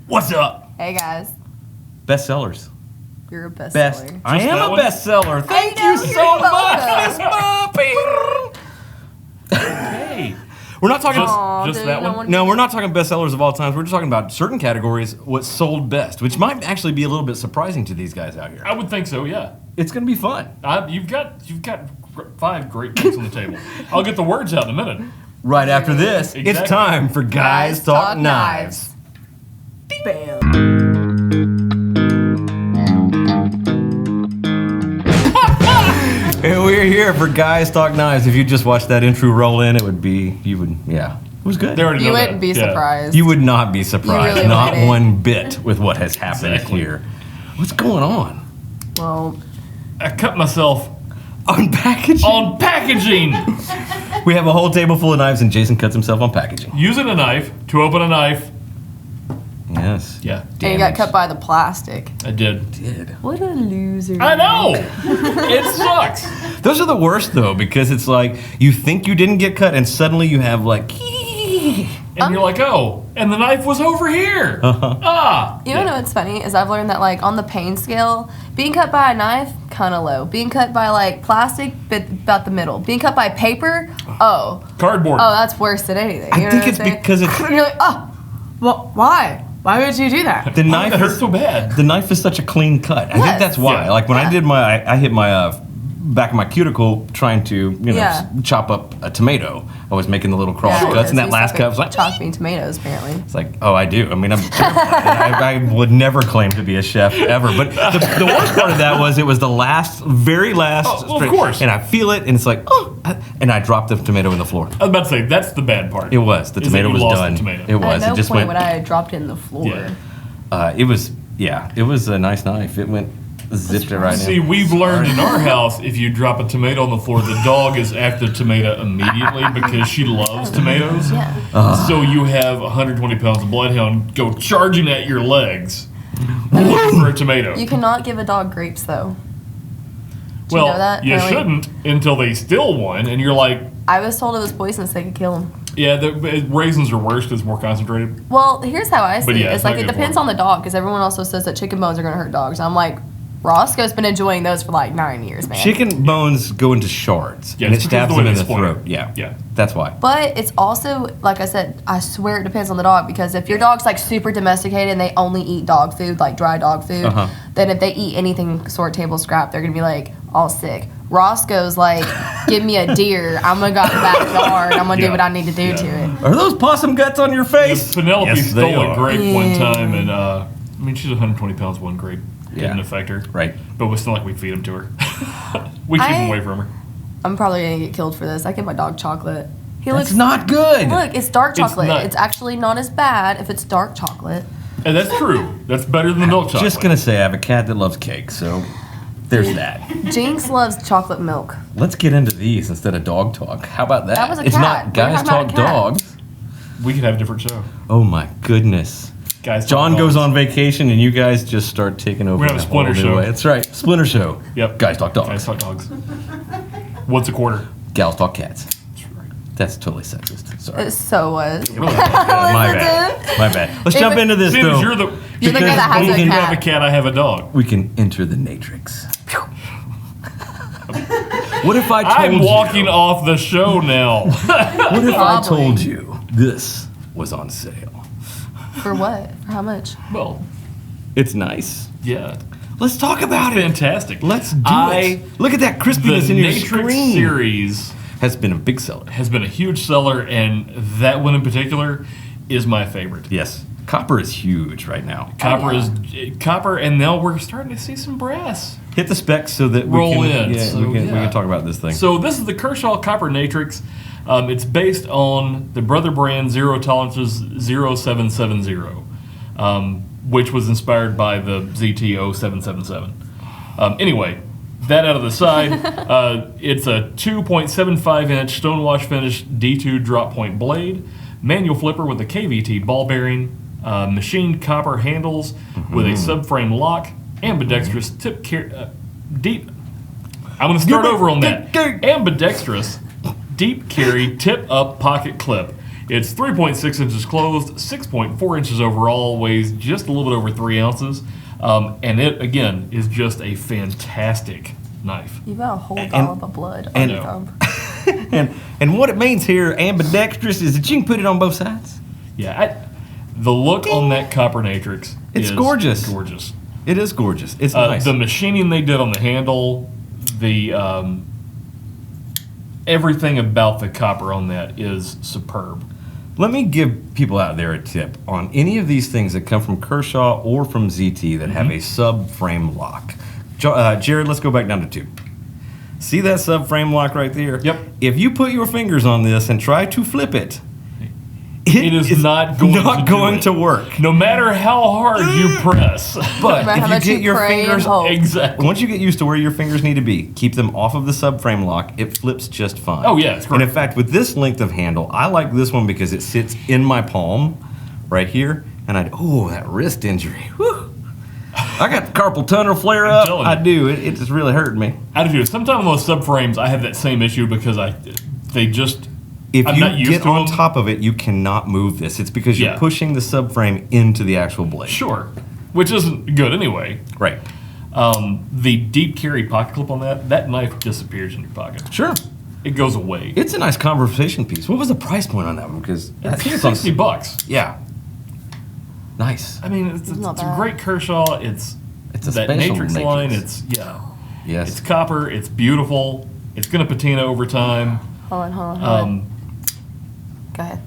What's up? Hey guys, Bestsellers. you're a bestseller. Best. I am that a one? bestseller. Thank know, you you're so welcome. much, Miss Muppy. Hey. We're not talking. Just that one? No, we're not talking bestsellers of all times. We're just talking about certain categories, what sold best, which might actually be a little bit surprising to these guys out here. I would think so, yeah. It's going to be fun. You've got 5 great picks on the table. I'll get the words out in a minute. Right after this, it's Exactly. time for Guys Talk Knives. Bam. And we're here for Guys Talk Knives. If you just watched that intro roll in, it would be, it was good. They already You know wouldn't that. be Yeah. surprised. You would not be surprised, really not wouldn't. one bit, with what has happened Exactly. here. What's going on? Well, I cut myself On packaging? on packaging. We have a whole table full of knives, and Jason cuts himself on packaging. Using a knife to open a knife. Yes. Yeah, and you got cut by the plastic. I did. Did. What a loser. I know. It sucks. Those are the worst, though, because it's like you think you didn't get cut, and suddenly you have like. And you're like, oh, and the knife was over here. Ah. You know what's funny is I've learned that like on the pain scale, being cut by a knife, kind of low. Being cut by like plastic, about the middle. Being cut by paper, Cardboard. oh, that's worse than anything. I You know think what it's I'm saying? because it's You're like, oh, well, why? Why would you do that? the Why knife. did it hurt Is, so bad? the knife is such a clean cut. I think Yes. that's why. Yeah. Like when I Yeah. did I hit my back of my cuticle trying to Yeah. chop up a tomato. I was making the little cross Yeah, cuts, because and that he's last like cut was like. chopping tomatoes, apparently. It's like, oh, I do. I mean, I would never claim to be a chef ever. But the worst part of that was it was the very last. Oh, well, of course. And I feel it, and it's like, oh, and I dropped the tomato in the floor. I was about to say, that's the bad part. It was. The Is tomato that you was lost done. the tomato. It was. At no It just point went. when I dropped it in the floor. Yeah. It was. Yeah. It was a nice knife. It went. Zipped it right See, in. we've learned in our house, if you drop a tomato on the floor, the dog is after the tomato immediately because she loves tomatoes. Yeah. So you have 120 pounds of bloodhound go charging at your legs looking for a tomato. You cannot give a dog grapes, though. Do well, you know that? you Apparently- shouldn't until they steal one, and you're like, I was told it was poisonous. They could kill him. yeah, the raisins are worse because it's more concentrated. Well, here's how I see But yeah, it. it's It's like not it good for depends him. on the dog, because everyone also says that chicken bones are going to hurt dogs. I'm like, Roscoe's been enjoying those for like 9 years, man. Chicken bones go into shards, Yeah, and it it's because of stabs the way them in they the spoil it. throat. Yeah. Yeah. That's why. But it's also, like I said, I swear it depends on the dog, because if your dog's like super domesticated and they only eat dog food, like dry dog food, Uh-huh. then if they eat anything sort of table scrap, they're going to be like all sick. Roscoe's like, give me a deer. I'm going to go out in the backyard. I'm going to Yeah. do what I need to do Yeah. to it. Are those possum guts on your face? Penelope Yes, they stole a are. grape one time, and I mean, she's 120 pounds, one grape. Yeah. Didn't affect her. Right. But it's not like we feed them to her. We keep them away from her. I'm probably going to get killed for this. I give my dog chocolate. He That's looks not good. Look, it's dark It's chocolate. not. It's actually not as bad if it's dark chocolate. And that's true. That's better than the milk chocolate. Just gonna say I have a cat that loves cake, so there's that. Jinx loves chocolate milk. Let's get into these instead of dog talk. How about that? That was a it's cat. not We were guys talking about talk a cat. dogs. We could have a different show. Oh my goodness. Guys, John talk goes dogs. on vacation and you guys just start taking over. We're gonna have a in whole Splinter new show. way. That's right. Splinter show. Yep. Guys talk dogs. Guys talk dogs. What's a quarter? Gals talk cats. That's right. That's totally sexist. Sorry. It so was. My bad. My bad. Let's If jump it- into this See, though. you're the You're the guy Because that has you a have a cat. cat, I have a dog. we can enter the Natrix. What if I told I'm walking you? off the show now. What if I Probably. told you this was on sale? For what? For how much? Well, It's nice. yeah. Let's talk about it. Fantastic. Let's do it. Look at that The crispiness in your Natrix screen. series Has been a big seller. has been a huge seller, and that one in particular is my favorite. Yes. Copper is huge right now. Copper yeah. is copper, and now we're starting to see some brass. Hit the specs so that we Roll can, in. Yeah, So, we can yeah. talk about this thing. So this is the Kershaw Copper Natrix. It's based on the Brother brand Zero Tolerances 0770, which was inspired by the ZT 0777. Anyway, that out of the side, it's a 2.75 inch Stonewash finish D2 drop point blade, manual flipper with a KVT ball bearing, machined copper handles with a subframe lock, ambidextrous deep. I'm going to start over on that. Ambidextrous deep carry tip up pocket clip. It's 3.6 inches closed, 6.4 inches overall, weighs just a little bit over 3 ounces. And it, again, is just a fantastic knife. You've got a whole dollop of blood on your thumb. and what it means here, ambidextrous, is that you can put it on both sides. Yeah, the look on that copper Natrix It's is gorgeous. Gorgeous. It is gorgeous. It's nice. The machining they did on the handle, the everything about the copper on that is superb. Let me give people out there a tip on any of these things that come from Kershaw or from ZT that have a subframe lock. Jared, let's go back down to 2. See that subframe lock right there? Yep. If you put your fingers on this and try to flip it, It is not going to work. No matter how hard you press. But No matter how if much you you get your pray and fingers, hope. Exactly. once you get used to where your fingers need to be, keep them off of the subframe lock, it flips just fine. Oh, yeah, it's great. And in fact, with this length of handle, I like this one because it sits in my palm right here, and that wrist injury. Whew. I got the carpal tunnel flare up. telling you. I do. It just really hurt me. I do. Sometimes on those subframes, I have that same issue because they just. If I'm not you used get to on them. top of it, you cannot move this. It's because you're Yeah. pushing the subframe into the actual blade. Sure. Which isn't good anyway. Right. The deep carry pocket clip on that knife disappears in your pocket. Sure. It goes away. It's a nice conversation piece. What was the price point on that one? Because I think it's on $60. Yeah. Nice. I mean, it's Not a bad. great Kershaw. It's a that special Natrix Natrix. line. It's Yes. copper. It's beautiful. It's going to patina over time. Hold on. Go ahead.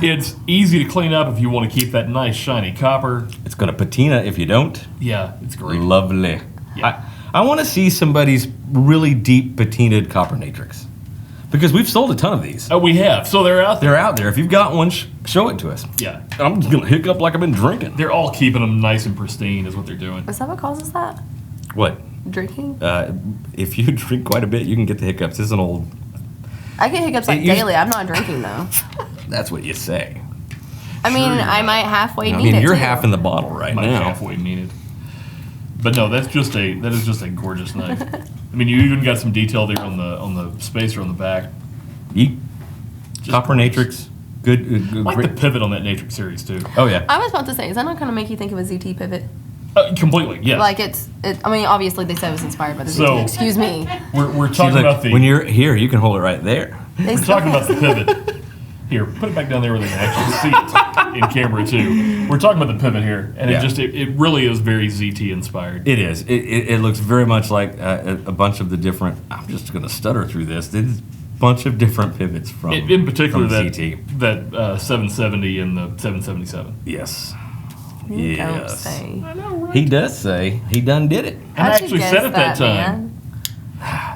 It's easy to clean up if you want to keep that nice shiny copper. It's going to patina if you don't. Yeah, it's great. Lovely. Yeah. I want to see somebody's really deep patinaed copper Natrix. Because we've sold a ton of these. Oh, we have. So they're out there. They're out there. If you've got one, show it to us. Yeah. I'm just going to hiccup like I've been drinking. They're all keeping them nice and pristine is what they're doing. Is that what causes that? What? Drinking? If you drink quite a bit, you can get the hiccups. This is an old... I get hiccups like It used- daily. I'm not drinking though. That's what you say. I mean, I might halfway I need mean, it you're too. half in the bottle right Might now. halfway needed. But no, that is just a gorgeous knife. I mean, you even got some detail there on the spacer on the back. Yeet. Just Copper gorgeous. Natrix. Good. I like great. the pivot on that Natrix series too. Oh, yeah. I was about to say, is that not going to make you think of a ZT pivot? Completely, yes. Like I mean, obviously they said it was inspired by the So- ZT. Excuse me. we're See, talking look, about the when you're here, you can hold it right there. They we're still talking have- about the pivot. Here, put it back down there where they can actually see it in camera too. We're talking about the pivot here, and Yeah. it really is very ZT inspired. It is. It looks very much like a bunch of the different. I'm just going to stutter through this. There's a bunch of different pivots from. In particular, from that ZT. that 770 and the 777. Yes. You don't Yes. say. I know, right? He does say he done did it. I How'd you actually guess said it that time. man?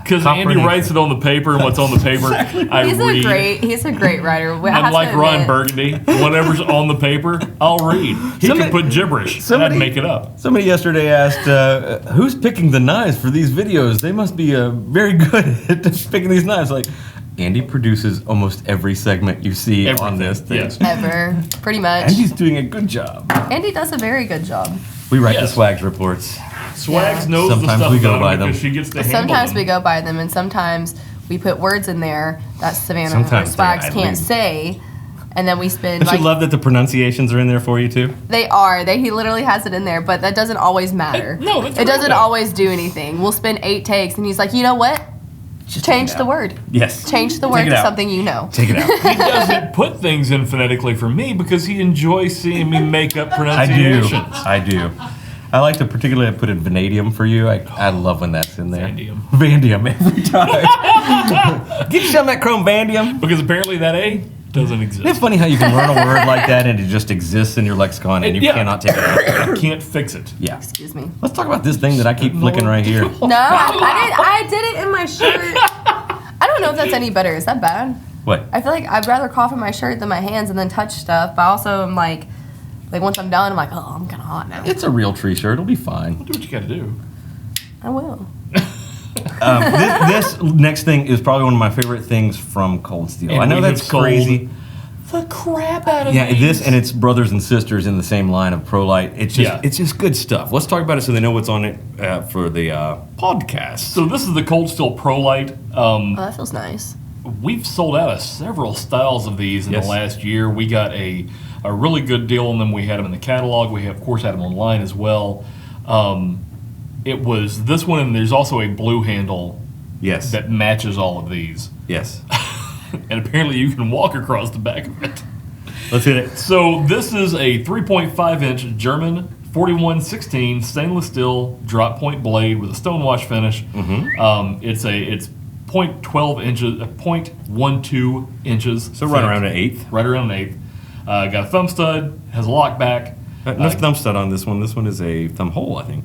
Because Copper Andy Natrix. writes it on the paper, and what's on the paper, I read. He's a great writer. I have I'm to like Ron admit. Burgundy. Whatever's on the paper, I'll read. He Somebody- can put gibberish, and somebody- I'd make it up. Somebody yesterday asked, "Who's picking the knives for these videos? They must be very good at picking these knives." Like, Andy produces almost every segment you see on Everything, this thing. yes. Ever, pretty much. Andy's doing a good job. Andy does a very good job. We write the Yes. swags reports. Swags Yeah. knows Sometimes the stuff we go about by them because them. she gets to handle Sometimes them. we go by them, and sometimes we put words in there that Savannah or Sometimes Swags they- I can't leave. say, and then we spend. Don't you love that the pronunciations are in there for you too? They are. He literally has it in there, but that doesn't always matter. No, that's it doesn't right. always do anything. We'll spend 8 takes, and he's like, you know what? Just Change take it the out. word. Yes. Change the Take word it to out. something you know. Take it out. He doesn't put things in phonetically for me because he enjoys seeing me make up I do. pronunciations. I do. I like to particularly put in vanadium for you. I love when that's in there. Vanadium. Vanadium every time. Get you some of that chrome vanadium. Because apparently that A doesn't It's exist. funny how you can learn a word like that and it just exists in your lexicon and you Yeah. cannot take it out. I can't fix it. Yeah. Excuse me. Let's talk about this thing that I keep flicking right here. No, I did it in my shirt. I don't know if that's any better. Is that bad? What? I feel like I'd rather cough in my shirt than my hands and then touch stuff. But also, I'm like once I'm done, I'm like, oh, I'm kind of hot now. It's a real tree shirt. It'll be fine. Do what you got to do. I will. This next thing is probably one of my favorite things from Cold Steel. And I know we that's have sold crazy. the crap out of Yeah, these. this and its brothers and sisters in the same line of Prolite. It's just Yeah. it's just good stuff. Let's talk about it so they know what's on it for the podcast. So this is the Cold Steel Prolite. Oh, that feels nice. We've sold out of several styles of these in Yes. the last year. We got a really good deal on them. We had them in the catalog. We have, of course, had them online as well. It was this one, and there's also a blue handle Yes. that matches all of these. Yes. And apparently you can walk across the back of it. Let's hit it. So this is a 3.5-inch German 4116 stainless steel drop point blade with a stonewash finish. It's 0.12 inches, 0.12 inches. So right around an eighth. Right around an eighth. Got a thumb stud, has a lock back. No thumb stud on this one. This one is a thumb hole, I think.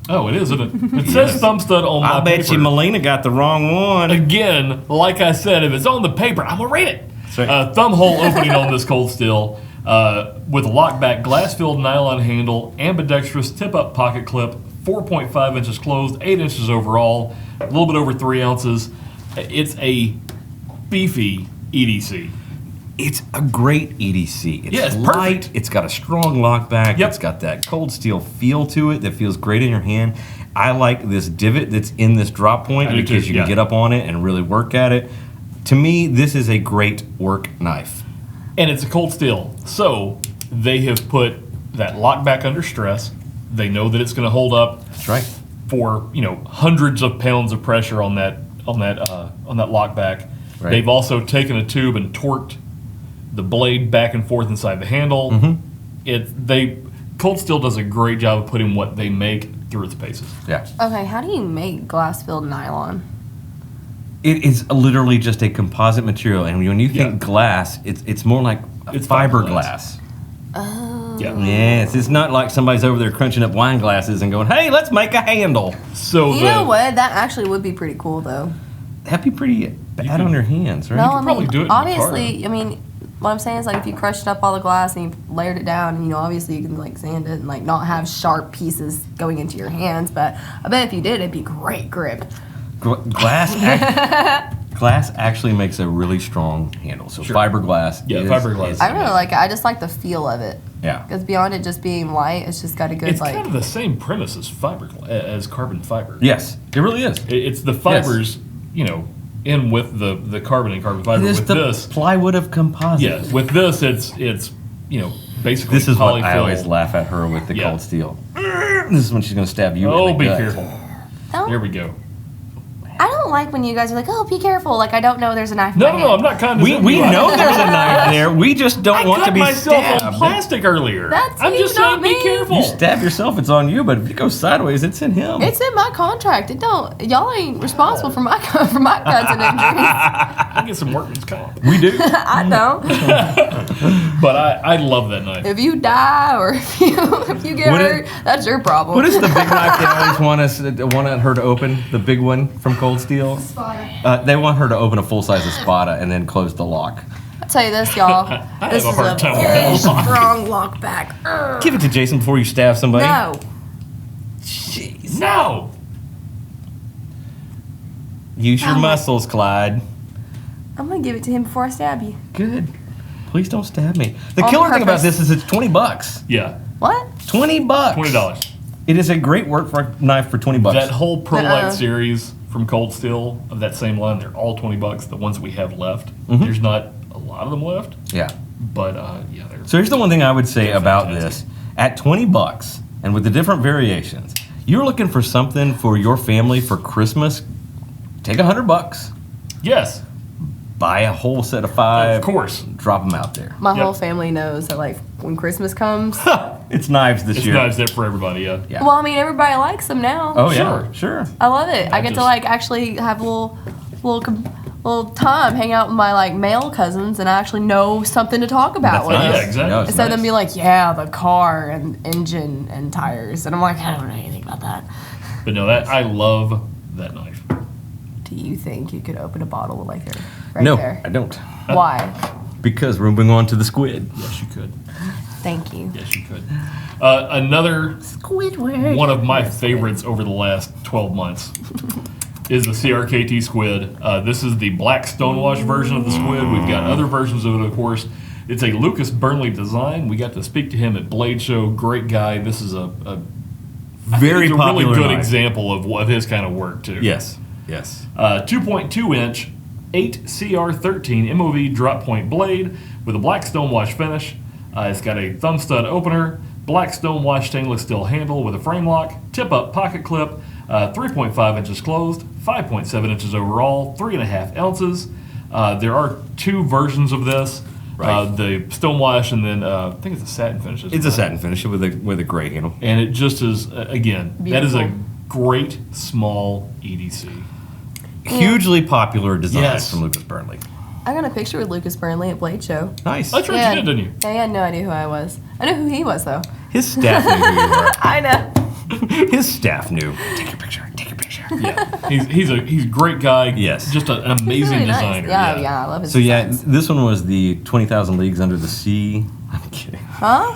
Oh, it is, isn't it? It says thumb stud on my I bet paper. you Melina got the wrong one. Again, like I said, if it's on the paper, I'm going to read it. right. Thumb hole opening on this Cold Steel with a lockback glass-filled nylon handle, ambidextrous tip-up pocket clip, 4.5 inches closed, 8 inches overall, a little bit over 3 ounces. It's a beefy EDC. It's a great EDC. It's Yeah, it's light. perfect. It's got a strong lockback. Yep. It's got that Cold Steel feel to it that feels great in your hand. I like this divot that's in this drop point I do because too, you can yeah. get up on it and really work at it. To me, this is a great work knife. And it's a Cold Steel. So they have put that lockback under stress. They know that it's going to hold up That's right. for hundreds of pounds of pressure on that lockback. Right. They've also taken a tube and torqued the blade back and forth inside the handle. Cold Steel does a great job of putting what they make through its paces. Yeah. Okay, how do you make glass-filled nylon? It is literally just a composite material, and when you think Yeah. glass, it's more like It's fiberglass. Oh. Yeah. Yes, it's not like somebody's over there crunching up wine glasses and going, "Hey, let's make a handle." So You know what? That actually would be pretty cool, though. That'd be pretty bad on your hands, right? No, could I probably mean, do it in obviously, I mean, what I'm saying is, like, if you crushed up all the glass and you layered it down, and, obviously you can, like, sand it and, like, not have sharp pieces going into your hands, but I bet if you did, it'd be great grip. Glass actually makes a really strong handle. So Sure. fiberglass. Yeah, is- fiberglass. is- I really like it. I just like the feel of it. Yeah. Because beyond it just being light, it's just got a good, it's like... kind of the same premise as as carbon fiber. Yes, it really is. It's the fibers, in with the carbon and carbon fiber. It is With the this, plywood of composite. yeah, with this, it's basically This is what I polyfill. always laugh at her with the Yeah. Cold Steel. This is when she's going to stab you. Oh, in the be gut. careful. Don't- There we go. I don't like when you guys are like, oh, be careful. Like, I don't know there's a knife in No, my no, I'm hand. not We condescending. know there's a knife there. We just don't I want cut to be myself on stabbed. plastic earlier. That's I'm you, just saying, not be me. careful. You stab yourself, it's on you. But if you go sideways, it's in him. It's in my contract. It don't. Y'all ain't responsible for my cuts and injuries. I get some workman's comp. we do. I don't. But I love that knife. If you die or if you get What hurt, that's your problem. What is the big knife they always want her to open? The big one from Cold Steel. They want her to open a full size Espada and then close the lock. I'll tell you this, y'all. I This have is a hard a time with very that lock. strong lockback. Urgh. Give it to Jason before you stab somebody. No. Jeez. No. Use your Oh my- muscles, Clyde. I'm gonna give it to him before I stab you. Good. Please don't stab me. The On killer thing about purpose. this is it's $20. Yeah. What? $20. $20. It is a great work for a knife for $20. That whole Prolite Uh-uh. series from Cold Steel of that same line, they're all $20. The ones that we have left, Mm-hmm. there's not a lot of them left, Yeah. but yeah, they're. So here's the one thing I would say They're about fantastic. this. At $20 and with the different variations, you're looking for something for your family for Christmas, take $100. Yes, Buy a whole set of 5. of course. Drop them out there. My Yep. whole family knows that, like, when Christmas comes. It's knives this It's year. knives there for everybody. Yeah. Yeah. Well, I mean, everybody likes them now. Oh yeah, Sure. sure. I love it. I get to just- like actually have a little time hang out with my like male cousins, and I actually know something to talk about That's with nice. Yeah, them. exactly. No, it's Instead of them nice. being like, yeah, the car and engine and tires, and I'm like, I don't know anything about that. But no, that I love that knife. Do you think you could open a bottle with like there, right No, there? I don't. Why? Because we're moving on to the squid. Yes, you could. Thank you. Yes, you could. Another Squidward. one of my favorites over the last 12 months. is the CRKT Squid. This is the black Stonewash version of the Squid. We've got other versions of it, of course. It's a Lucas Burnley design. We got to speak to him at Blade Show. Great guy. This is a Very popular really good knife. example of his kind of work, too. Yes. 2.2 inch, 8 CR13 MOV drop point blade with a black Stonewash finish. It's got a thumb stud opener, black Stonewash stainless steel handle with a frame lock, tip up pocket clip, 3.5 inches closed, 5.7 inches overall, 3.5 ounces. There are 2 versions of this. Right. The Stonewash and then I think it's a satin finish. It's a satin finish with a gray handle. And it just is, again, that is a Beautiful. great small EDC. Hugely popular design Yes. from Lucas Burnley. I got a picture with Lucas Burnley at Blade Show. Nice. That's right, you did, didn't you? Yeah, he had no idea who I was. I know who he was, though. His staff knew who you were. I know. His staff knew. Take your picture. Take your picture. Yeah, he's a great guy. Yes. Just an He's amazing really nice. designer. Yeah, I love his So yeah, designs. this one was the 20,000 Leagues Under the Sea. I'm kidding. Huh?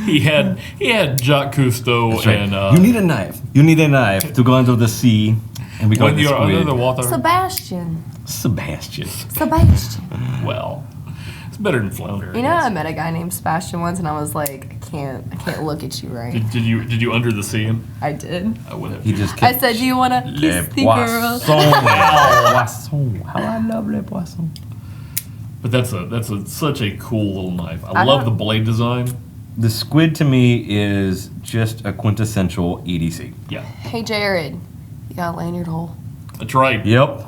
He had Jacques Cousteau That's right. and You need a knife. You need a knife to go under the sea. And we got when this you're under the with water. Sebastian. Sebastian. Well, it's better than flounder. I You know, I guess. met a guy named Sebastian once, and I was like, I can't look at you right. Did you under the sea him? I did. I would have. He just I kept said, do you want to Les kiss the girl? poissons. How I love les poissons. But that's such a cool little knife. I I love know. the blade design. The Squid to me is just a quintessential EDC. Yeah, Hey, Jared, you got a lanyard hole. that's right. Yep.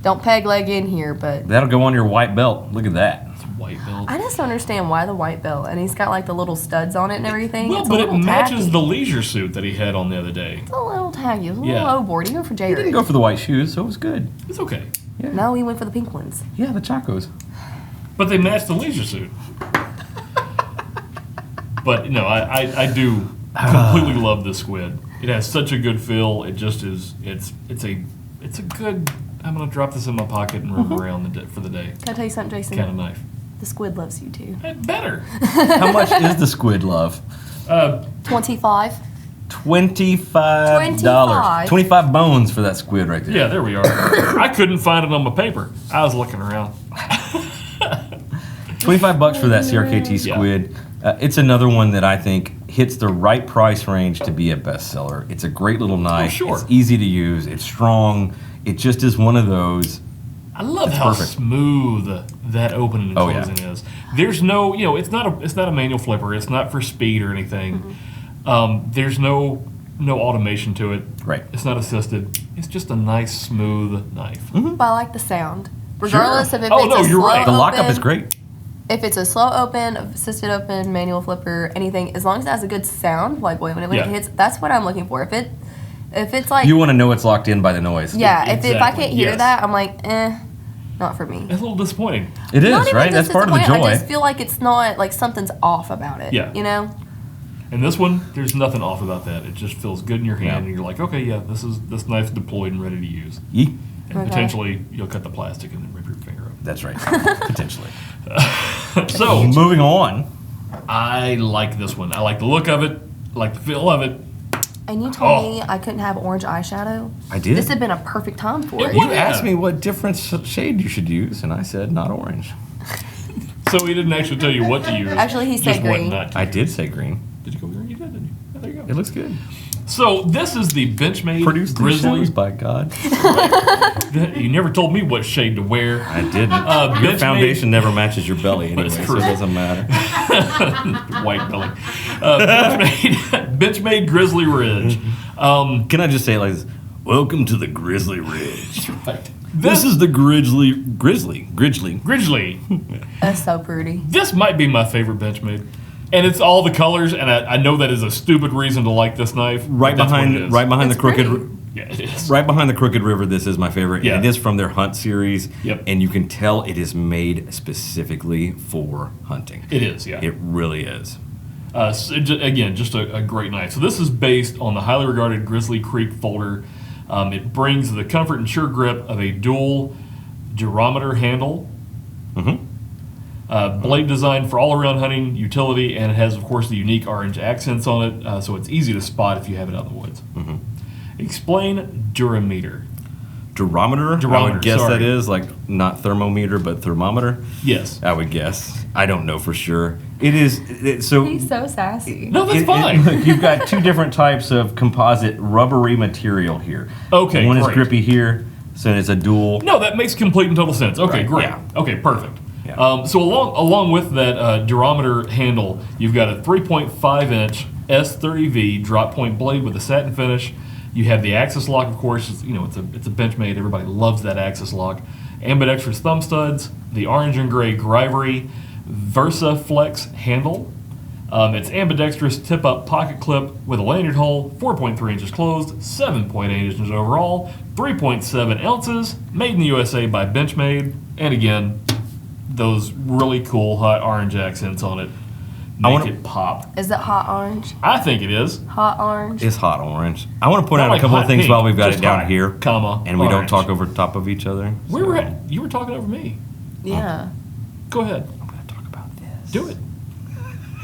Don't peg leg in here, but That'll go on your white belt. Look at that. It's a white belt. I just don't understand why the white belt. And he's got like the little studs on it and everything. Well, It's but a it little matches tacky. the leisure suit that he had on the other day. It's a little tacky. It's a Yeah. little low board, even for He Jared. didn't go for the white shoes, so it was good. It's okay. Yeah. No, he went for the pink ones. Yeah, the Chacos. But they match the leisure suit. But no, I do completely love this Squid. It has such a good feel. It just is. It's a good. I'm gonna drop this in my pocket and run around for the day. Can I tell you something, Jason? Kind of knife. The squid loves you too. Better. How much is the Squid, love? 25. $25. 25 bones for that Squid right there. Yeah, there we are. I couldn't find it on my paper. I was looking around. 25 bucks for that CRKT Squid. It's another one that I think hits the right price range to be a bestseller. It's a great little knife. sure. It's easy to use. It's strong. It just is one of those. I love how perfect. smooth that opening and Oh, yeah. closing is. There's no, it's not a manual flipper. It's not for speed or anything. There's no automation to it. Right. It's not assisted. It's just a nice smooth knife. But I like the sound. Regardless of if Oh, it's no, a you're slow right. The lockup open, is great. If it's a slow open, assisted open, manual flipper, anything, as long as it has a good sound, like when it Yeah. hits, that's what I'm looking for. If it's like, You want to know it's locked in by the noise. yeah, if I Exactly, can't hear yes. that, I'm like, not for me. It's a little disappointing. It is, Not even right? That's just part of the disappointed, joy. I just feel like it's not, like something's off about it. Yeah. You know? And this one, there's nothing off about that. It just feels good in your hand, Yeah. and you're like, okay, yeah, this knife's deployed and ready to use. Yee. And Okay. potentially, you'll cut the plastic and then rip your finger up. That's right. Potentially. So, Moving on. I like this one. I like the look of it. I like the feel of it. And you told Oh. me I couldn't have orange eyeshadow. I did. This had been a perfect time for It it. would. You asked me what different shade you should use, and I said not orange. So he didn't actually tell you what to use. Actually, he just said what green. not to I use. did say green. Did you go green? You did, didn't you? Oh, there you go. It looks good. So this is the Benchmade Produced these Grizzly. shows, by God. You never told me what shade to wear. I didn't. Benchmade- Your foundation never matches your belly anyway, That's so it true. doesn't matter. White belly. Benchmade Grizzly Ridge. Can I just say it like this? Welcome to the Grizzly Ridge. Right. This is the Grizzly. Grizzly. Grizzly. That's so pretty. This might be my favorite Benchmade. And it's all the colors, and I know that is a stupid reason to like this knife. Right but that's what it behind, is. right behind It's the crooked. pretty. Yeah, it is. Right behind the Crooked River, this is my favorite. Yeah. And it is from their Hunt series. Yep. And you can tell it is made specifically for hunting. It is, yeah. It really is. Again, just a great knife. So this is based on the highly regarded Grizzly Creek folder. It brings the comfort and sure grip of a dual durometer handle. Blade design for all-around hunting utility, and it has, of course, the unique orange accents on it, so it's easy to spot if you have it out in the woods. Explain durameter. Durometer? I Durometer, would guess sorry. that is, like, not thermometer, but thermometer. Yes. I would guess. I don't know for sure. It is, so... He's so sassy. No, that's fine. Look, you've got two different types of composite rubbery material here. Okay, One is great. grippy here, so it's a dual. No, that makes complete and total sense. Okay, Right, great. yeah. Okay, perfect. Yeah. So along with that durometer handle, you've got a 3.5-inch S30V drop point blade with a satin finish. You have the axis lock, of course. It's a Benchmade. Everybody loves that axis lock. Ambidextrous thumb studs, the orange and gray Grivery Versa Flex handle. It's ambidextrous tip-up pocket clip with a lanyard hole, 4.3 inches closed, 7.8 inches overall, 3.7 ounces, made in the USA by Benchmade. And again, those really cool hot orange accents on it make it pop. Is it hot orange? I think it is. Hot orange? It's hot orange. I want to point Not out like a couple hot of things pink, while we've got just it down hot, here, comma, and we don't orange. talk over top of each other. You were talking over me. Yeah. Go ahead. I'm going to talk about this. Do it.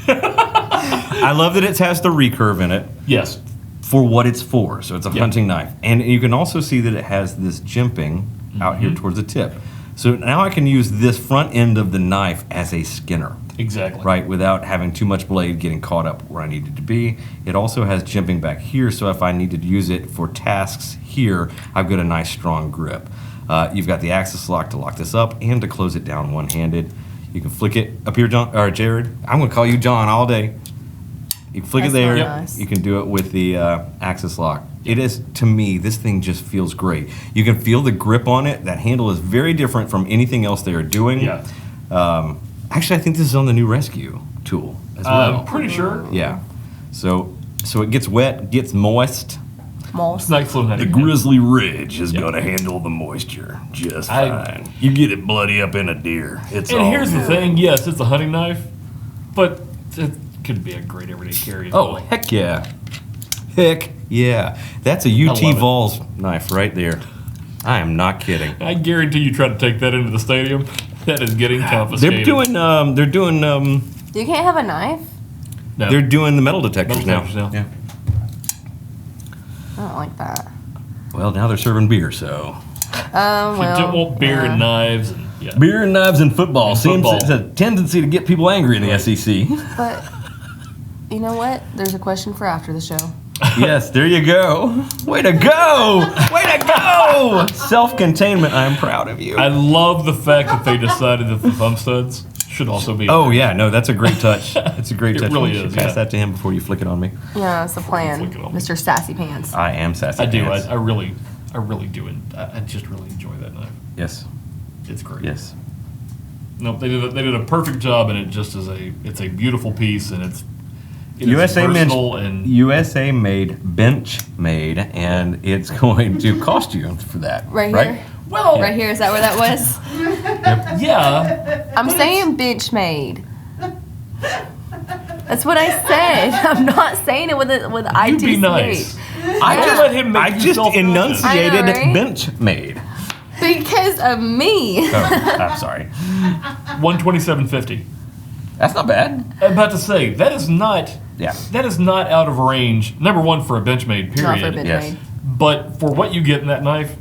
I love that it has the recurve in it Yes. for what it's for. So it's a Yeah. hunting knife. And you can also see that it has this jimping out here towards the tip. So now I can use this front end of the knife as a skinner. Exactly. Right, without having too much blade getting caught up where I need it to be. It also has jimping back here, so if I need to use it for tasks here, I've got a nice strong grip. You've got the axis lock to lock this up and to close it down one-handed. You can flick it up here, John or Jared. I'm going to call you John all day. You can flick That's it there. really nice. You can do it with the axis lock. It is, to me, this thing just feels great. You can feel the grip on it. That handle is very different from anything else they are doing. Yeah. Actually, I think this is on the new rescue tool as well. I'm pretty sure. Yeah. So it gets wet, gets moist. Moss. It's nice little The Grizzly Ridge is Yep. going to handle the moisture just I- fine. You get it bloody up in a deer. It's And all here's the good. thing, yes, it's a hunting knife, but it could be a great everyday carry. as Oh, well. heck yeah. Heck yeah. That's a love UT it. Vols knife right there. I am not kidding. I guarantee you try to take that into the stadium, that is getting confiscated. They're doing You can't have a knife? No. they're doing the metal detectors, Metal detectors now. Yeah. I don't like that. Well, now they're serving beer, so Well, beer and knives. And, yeah. beer and knives and football And seems football. it's a tendency to get people angry in the SEC. But you know what? There's a question for after the show. Yes, there you go. Way to go! Way to go! Self-containment. I'm proud of you. I love the fact that they decided that the thumb studs should also be. Oh yeah, no, that's a great touch. It's a great It touch. really You should is, Pass yeah. that to him before you flick it on me. Yeah, that's the plan. Flick it on me. Mr. Sassy Pants. I am sassy. I do. pants. I really do. And I just really enjoy that knife. Yes. It's great. Yes. No, they did a perfect job, and it just is it's a beautiful piece, and it is USA versatile and USA made, Benchmade, and it's going to cost you for that. Right right? here? well, Right here, is that where that was? yeah. I'm saying Benchmade. That's what I said. I'm not saying it with You be nice. I Don't just, let him make I you just self-conscious. enunciated I know, right? Benchmade. Because of me. Oh, I'm sorry. 127.50. That's not bad. I'm about to say that is not Yeah. out of range. Number one for a Benchmade period. Not for Benchmade. Yes. But for what you get in that knife,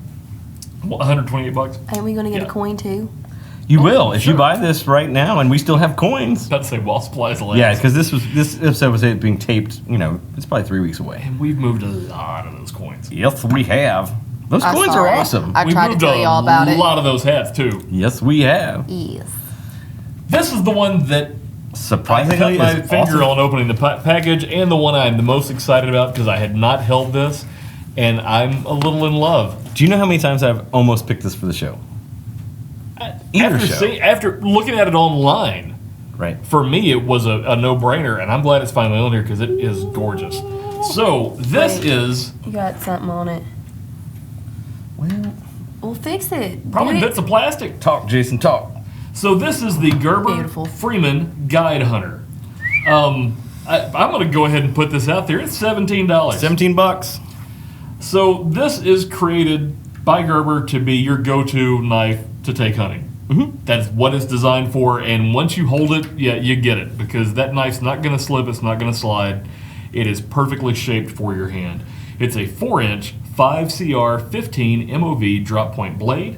what, $128. Ain't we gonna get Yeah. a coin too? You will if you sure. buy this right now, and we still have coins. About to say while supplies last. Yeah, because this episode was being taped. It's probably 3 weeks away. And we've moved a lot of those coins. Yes, we have. Those I coins saw are it. awesome. I We tried to moved tell you all about a it. lot of those hats too. Yes, we have. Yes. This is the one that I cut Surprisingly, my is finger awesome. on opening the package, and the one I'm the most excited about because I had not held this, and I'm a little in love. Do you know how many times I've almost picked this for the show? Either show. After looking at it online, Right. for me it was a no-brainer, and I'm glad it's finally on here because it is gorgeous. So this Wait. is You got something on it. Well, We'll fix it. probably Do it. bits of plastic. talk, Jason, talk. So this is the Gerber Beautiful. Freeman Guide Hunter. I'm going to go ahead and put this out there. It's $17. $17. So this is created by Gerber to be your go-to knife to take hunting. Mm-hmm. That's what it's designed for, and once you hold it, yeah, you get it, because that knife's not going to slip, it's not going to slide. It is perfectly shaped for your hand. It's a 4-inch 5CR15 MOV drop point blade.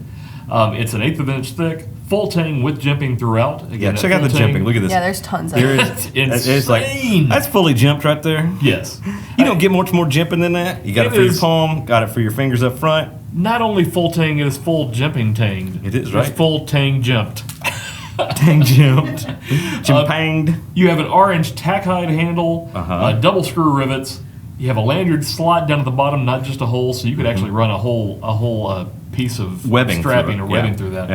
It's an 1/8 of an inch thick, full tang with jimping throughout. Yeah, Again, check out the full tang- jimping. Look at this. Yeah, there's tons of There it. is, It's like insane. that's fully jimped right there. Yes. You don't get much more jimping than that. You got it It for your is- palm, got it for your fingers up front. Not only full tang, it is full jimping tanged. It is, right? It's full tang jimped. Dang jimped, jimpanged. You have an orange tack hide handle, double screw rivets. You have a lanyard slot down at the bottom, not just a hole, so you could actually run a whole piece of Webbing strapping through or it, webbing yeah. through that.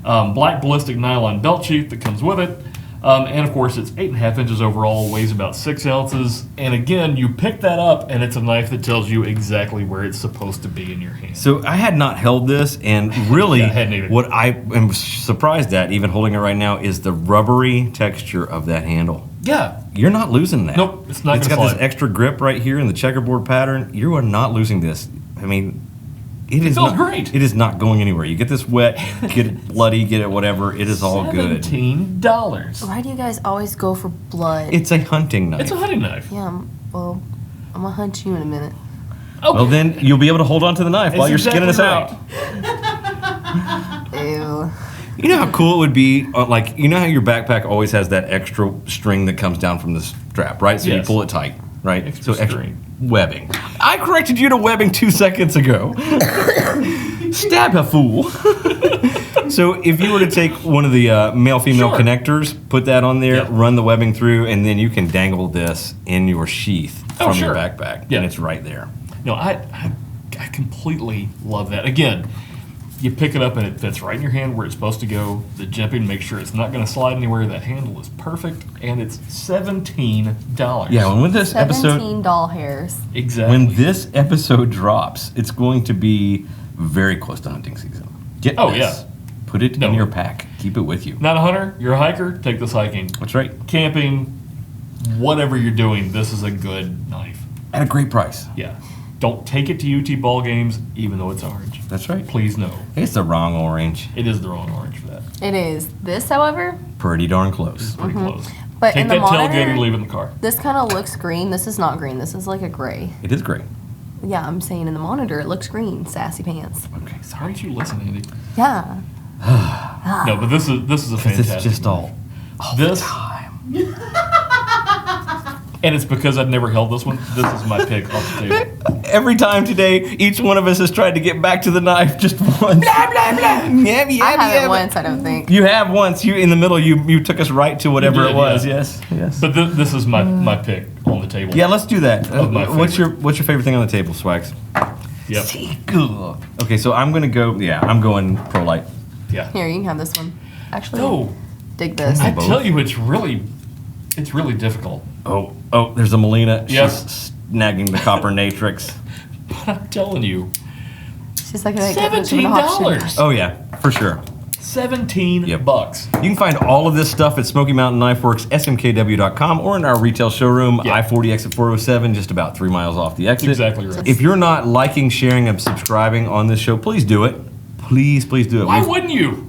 Yeah. Black ballistic nylon belt sheath that comes with it. And of course, it's 8.5 inches overall, weighs about 6 ounces. And again, you pick that up, and it's a knife that tells you exactly where it's supposed to be in your hand. So I had not held this, and really, Yeah, I hadn't either. what I am surprised at, even holding it right now, is the rubbery texture of that handle. Yeah. You're not losing that. Nope, it's not It's gonna got slide. this extra grip right here in the checkerboard pattern. You are not losing this. I mean, it is feels not, great. It is not going anywhere. You get this wet, get it bloody, get it whatever. It is all good. $17. Why do you guys always go for blood? It's a hunting knife. It's a hunting knife. Yeah, well, I'm gonna hunt you in a minute. Okay. Well, then you'll be able to hold on to the knife while you're skinning us exactly out. Ew. You know how cool it would be, like, you know how your backpack always has that extra string that comes down from the strap, right? So you Yes. pull it tight, right? Extra string. Webbing. I corrected you to webbing 2 seconds ago. Stab a fool. So if you were to take one of the male-female Sure. connectors, put that on there, Yeah. run the webbing through, and then you can dangle this in your sheath Oh, from your sure. backpack, Yeah. and it's right there. No, I completely love that. Again, you pick it up and it fits right in your hand where it's supposed to go. The jimping, make sure it's not going to slide anywhere. That handle is perfect, and it's $17. Yeah, and when this 17 episode doll hairs. Exactly. when this episode drops, it's going to be very close to hunting season. Get Oh, this. yeah. Put it No. in your pack. Keep it with you. Not a hunter, you're a hiker, take this hiking. That's right. Camping, whatever you're doing, this is a good knife. At a great price. Yeah. Don't take it to UT ball games, even though it's orange. That's right. Please no. It's the wrong orange. It is the wrong orange for that. It is. This, however, Pretty darn close. It's pretty close. But Take in the that tailgate monitor- and leave it in the car. this kind of looks green. This is not green. This is like a gray. It is great. Yeah, I'm saying in the monitor it looks green. Sassy pants. Okay, Why sorry. aren't you listening, Andy? Yeah. No, but this is a Because fantastic. it's just all this, time. and it's because I've never held this one. This is my pick off the table. Every time today, each one of us has tried to get back to the knife just once. Blah, blah, blah. Yabba, yabba, I haven't yabba. once, I don't think. You have once. You in the middle. You took us right to whatever did, it was. yeah. Yes. Yes. But this is my pick on the table. Yeah, let's do that. Of my What's your favorite thing on the table, Swags? Yep. Cool. Okay, so I'm gonna go. Yeah, I'm going Prolite. Yeah. Here, you can have this one. Actually, No, dig this. I both. tell you, it's really difficult. Oh, there's a Melina. Yes. She's snagging the copper Natrix. But I'm telling you, She's like, I can't much of an option. $17. Oh yeah, for sure. 17 Yep. bucks. You can find all of this stuff at Smoky Mountain Knife Works, smkw.com, or in our retail showroom, Yeah. I-40 exit 407, just about 3 miles off the exit. Exactly right. If you're not liking, sharing, and subscribing on this show, please do it. Please do it. Why wouldn't you?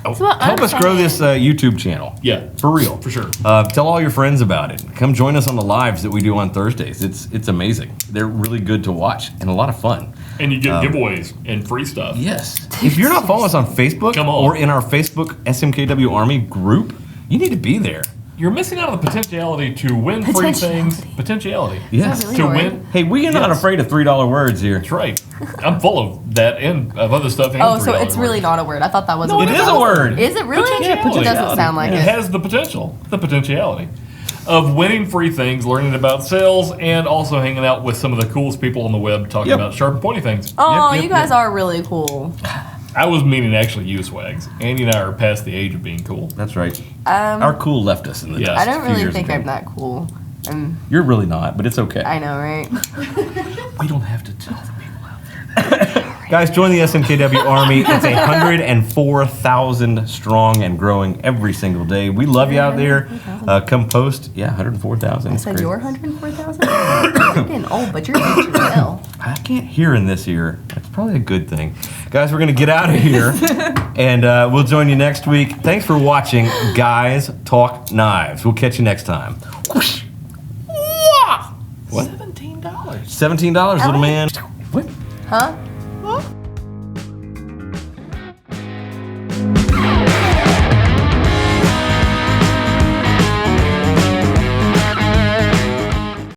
That's what Help I'm us grow saying. this YouTube channel. Yeah, For real. for sure. Tell all your friends about it. Come join us on the lives that we do on Thursdays. It's amazing. They're really good to watch and a lot of fun. And you get giveaways and free stuff. Yes. If you're not following us on Facebook Come on. or in our Facebook SMKW Army group, you need to be there. You're missing out on the potentiality to win free things. Potentiality. Yes. really To hard. win. Hey, we are not Yes. afraid of $3 words here. That's right. I'm full of that and of other stuff. And Oh, so $3 it's really words. not a word. I thought that was No, a It word. is a word. Is it really? Potentiality. It doesn't sound like It it. has the potentiality of winning free things, learning about sales, and also hanging out with some of the coolest people on the web talking Yep. about sharp and pointy things. Oh, Yep, you yep, guys are really cool. I was meaning actually you, Swags. Andy and I are past the age of being cool. That's right. Our cool left us in the Yeah. dust I a don't few really years think ago. I'm that cool. You're really not, but it's okay. I know, right? We don't have to tell the people out there. Guys, join the SMKW Army. It's 104,000 strong and growing every single day. We love you out there. Come post. Yeah, 104,000. I It's said crazy. you're 104,000? You're getting old, but you're rich as hell. I can't hear in this ear. That's probably a good thing. Guys, we're going to get out of here, and we'll join you next week. Thanks for watching Guys Talk Knives. We'll catch you next time. Whoosh. Wah! What? $17. $17, little man. What? Huh?